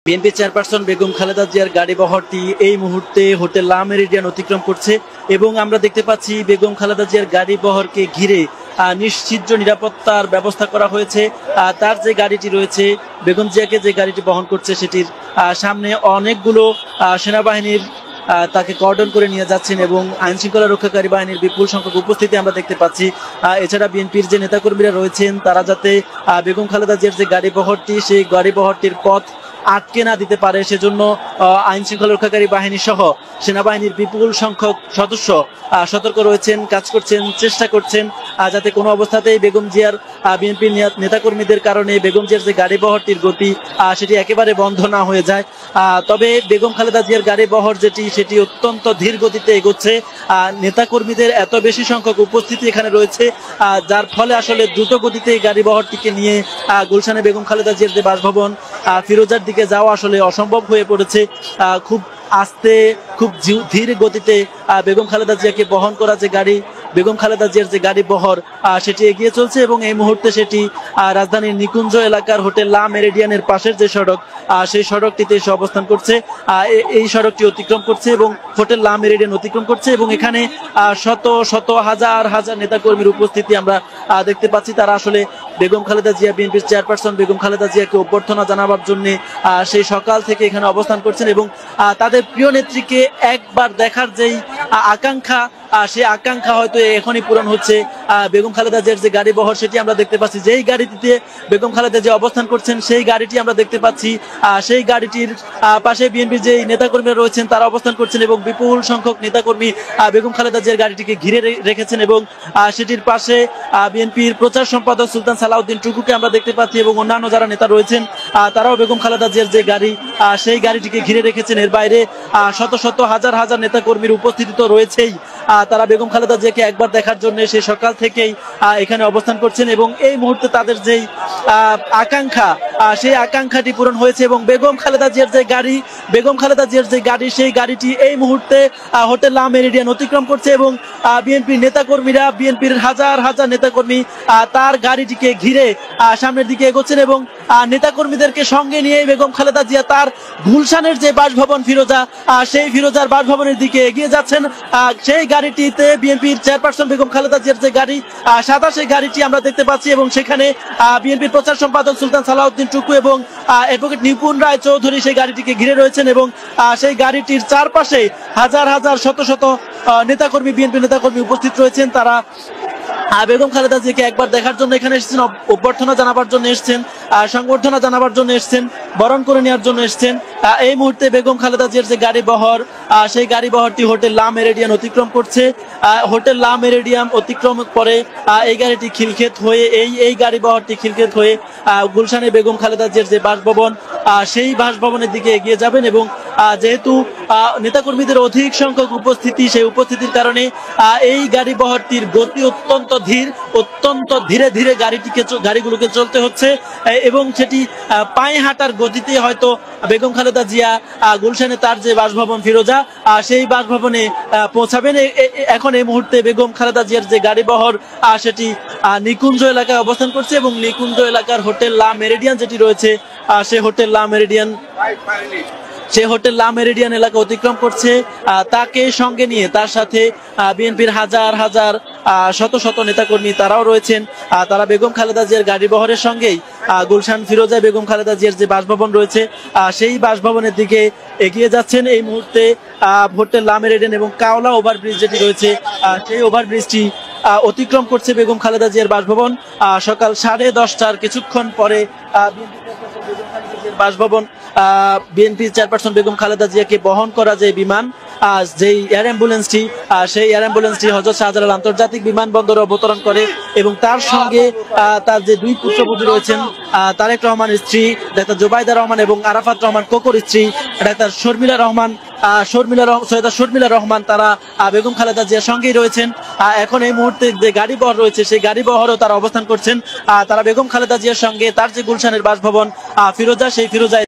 BNP chairperson Begum Khaleda জিয়ার গাড়ি বহরটি এই মুহূর্তে হোটেল লা মেরিডিয়ান অতিক্রম করছে এবং আমরা দেখতে পাচ্ছি বেগম খালেদা জিয়ার গাড়ি বহরকে ঘিরে নিশ্চিত নিরাপত্তার ব্যবস্থা করা হয়েছে। তার যে গাড়িটি রয়েছে, বেগম জিয়াকে যে গাড়িটি বহন করছে, সেটির সামনে অনেকগুলো সেনাবাহিনীর তাকে কর্ডন করে নিয়ে যাচ্ছেন এবং আইন শৃঙ্খলা রক্ষাকারী বাহিনীর বিপুল সংখ্যক উপস্থিতি আমরা দেখতে পাচ্ছি। এছাড়া বিএনপির যে নেতাকর্মীরা রয়েছেন, তারা যাতে বেগম খালেদা জিয়ার যে গাড়ি বহরটি, সেই গাড়ি বহরটির পথ আটকে না দিতে পারে, সেজন্য আইন শৃঙ্খলা রক্ষাকারী বাহিনী সহ সেনাবাহিনীর বিপুল সংখ্যক সদস্য সতর্ক রয়েছেন, কাজ করছেন, চেষ্টা করছেন যাতে কোনো অবস্থাতেই বেগম জিয়ার বিএনপির নেতাকর্মীদের কারণে বেগম জিয়ার যে গাড়ি বহরটির গতি সেটি একেবারে বন্ধ না হয়ে যায়। তবে বেগম খালেদা জিয়ার গাড়ি বহর সেটি অত্যন্ত ধীর গতিতে এগোচ্ছে। নেতাকর্মীদের এত বেশি সংখ্যক উপস্থিতি এখানে রয়েছে, যার ফলে আসলে দ্রুত গতিতে এই গাড়ি বহরটিকে নিয়ে গুলশানে বেগম খালেদা জিয়ার যে বাসভবন ফিরোজার দিকে যাওয়া আসলে অসম্ভব হয়ে পড়েছে। খুব আস্তে, খুব ধীর গতিতে বেগম খালেদা জিয়াকে বহন করা যে গাড়ি, বেগম খালেদা জিয়ার যে গাড়ি বহর, সেটি এগিয়ে চলছে এবং এই মুহূর্তে সেটি রাজধানীর নিকুঞ্জ এলাকার হোটেল লা মেরিডিয়ানের পাশের যে সড়ক, সেই সড়কটিতে এসে অবস্থান করছে। এই সড়কটি অতিক্রম করছে এবং হোটেল লা মেরিডিয়ান অতিক্রম করছে এবং এখানে শত শত হাজার হাজার নেতাকর্মীর উপস্থিতি আমরা দেখতে পাচ্ছি। তারা আসলে বেগম খালেদা জিয়া, বিএনপির চেয়ারপারসন বেগম খালেদা জিয়াকে অভ্যর্থনা জানাবার জন্য সেই সকাল থেকে এখানে অবস্থান করছেন এবং তাদের প্রিয় নেত্রীকে একবার দেখার যেই আকাঙ্ক্ষা, সেই আকাঙ্ক্ষা হয়তো এখনই পূরণ হচ্ছে। বেগম খালেদা জিয়ার যে গাড়ি বহর, সেটি আমরা দেখতে পাচ্ছি। যেই গাড়িটিতে বেগম খালেদা জিয়া অবস্থান করছেন, সেই গাড়িটি আমরা দেখতে পাচ্ছি। সেই গাড়িটির পাশে বিএনপির যে নেতাকর্মীরা রয়েছেন, তারা অবস্থান করছেন এবং বিপুল সংখ্যক নেতাকর্মী বেগম খালেদা জিয়ার গাড়িটিকে ঘিরে রেখেছেন এবং সেটির পাশে বিএনপির প্রচার সম্পাদক সুলতান সালাউদ্দিন টুকুকে আমরা দেখতে পাচ্ছি এবং অন্যান্য যারা নেতা রয়েছেন, তারাও বেগম খালেদা জিয়ার যে গাড়ি, সেই গাড়িটিকে ঘিরে রেখেছেন। এর বাইরে শত শত হাজার হাজার নেতাকর্মীর উপস্থিতি তো রয়েছেই। তারা বেগম খালেদা জিয়াকে একবার দেখার জন্য সেই সকাল থেকেই এখানে অবস্থান করছেন এবং এই মুহূর্তে তাদের যেই আকাঙ্ক্ষা, সেই আকাঙ্ক্ষাটি পূরণ হয়েছে এবং বেগম খালেদা জিয়ার যে গাড়ি, বেগম খালেদা জিয়ার যে গাড়ি, সেই গাড়িটি এই মুহূর্তে হোটেল লা মেরিডিয়ান অতিক্রম করছে এবং বিএনপির নেতাকর্মীরা, বিএনপির হাজার হাজার নেতাকর্মী তার গাড়িটিকে ঘিরে সামনের দিকে এগোচ্ছেন এবং নেতাকর্মীদেরকে সঙ্গে নিয়ে বেগম খালেদা জিয়া তার গুলশানের যে বাসভবন ফিরোজা, সেই ফিরোজার বাসভবনের দিকে এগিয়ে যাচ্ছেন। সেই গাড়িটিতে বিএনপির চেয়ারপারসন বেগম খালেদা জিয়ার যে গাড়ি, সাদা সেই গাড়িটি আমরা দেখতে পাচ্ছি এবং সেখানে বিএনপির প্রচার সম্পাদক সুলতান সালাউদ্দিন টুকু এবং অ্যাডভোকেট নিপুণ রায় চৌধুরী সেই গাড়িটিকে ঘিরে রয়েছেন এবং সেই গাড়িটির চারপাশে হাজার হাজার শত শত নেতাকর্মী, বিএনপি নেতাকর্মী উপস্থিত রয়েছেন। তারা বেগম খালেদা জিয়াকে একবার দেখার জন্য এখানে এসেছেন, অভ্যর্থনা জানাবার জন্য এসেছেন, সংবর্ধনা জানাবার জন্য এসেছেন, বরণ করে নেওয়ার জন্য এসেছেন। এই মুহূর্তে বেগম খালেদা জিয়ার যে গাড়ি বহর, সেই গাড়ি বহরটি হোটেল লা মেরিডিয়ান অতিক্রম করছে। হোটেল লা মেরিডিয়ান অতিক্রম করে এই গাড়িটি খিলক্ষেত হয়ে, এই গাড়ি বহরটি খিলক্ষেত হয়ে গুলশানে বেগম খালেদা জিয়ার যে বাসভবন, সেই বাসভবনের দিকে এগিয়ে যাবেন এবং যেহেতু নেতাকর্মীদের অধিক সংখ্যক উপস্থিতি, সেই উপস্থিতির কারণে এই গাড়ি বহরটির গতি অত্যন্ত ধীর, অত্যন্ত ধীরে ধীরে গাড়িগুলোকে চলতে হচ্ছে এবং সেটি পায়ে হাঁটার গতিতে হয়তো বেগম খালেদা জিয়া গুলশানে তার যে বাসভবন ফিরোজা, সেই বাসভবনে পৌঁছাবেন। এখন এই মুহূর্তে বেগম খালেদা জিয়ার যে গাড়ি বহর, সেটি নিকুঞ্জ এলাকায় অবস্থান করছে এবং নিকুঞ্জ এলাকার হোটেল লা মেরিডিয়ান যেটি রয়েছে, সেই হোটেল লা মেরিডিয়ান এলাকা অতিক্রম করছে। তাকে সঙ্গে নিয়ে তার সাথে বিএনপির হাজার হাজার শত শত নেতাকর্মী তারাও রয়েছেন। তারা বেগম খালেদা জিয়ার গাড়ি বহরের সঙ্গেই গুলশান ফিরোজায় বেগম খালেদা জিয়ার যে বাসভবন রয়েছে, সেই বাসভবনের দিকে এগিয়ে যাচ্ছেন। এই মুহূর্তে হোটেল লা মেরিডিয়ান এবং কাওলা ওভারব্রিজ যেটি রয়েছে, সেই ওভারব্রিজটি অতিক্রম করছে বেগম খালেদা জিয়ার বাসভবন। সকাল 10:30টার কিছুক্ষণ পরে বাসভবন বিএনপি চেয়ারপারসন বেগম খালেদা জিয়াকে বহন করা যে বিমান, যেই এয়ার অ্যাম্বুলেন্সটি, সেই এয়ার অ্যাম্বুলেন্সটি হযরত শাহজালাল আন্তর্জাতিক বিমানবন্দরে অবতরণ করে এবং তার সঙ্গে তার যে দুই পুত্রবধূ রয়েছেন, তারেক রহমানের স্ত্রী ডাক্তার জোবাইদা রহমান এবং আরাফাত রহমান কোকোর স্ত্রী ডাক্তার সৈয়দা শর্মিলা রহমান, তারা বেগম খালেদা জিয়ার সঙ্গেই রয়েছেন। এখন এই মুহূর্তে যে গাড়ি বহর রয়েছে, সেই গাড়ি বহরও তারা অবস্থান করছেন। তারা বেগম খালেদা জিয়ার সঙ্গে তার যে গুলশানের বাসভবন ফিরোজা, সেই ফিরোজায়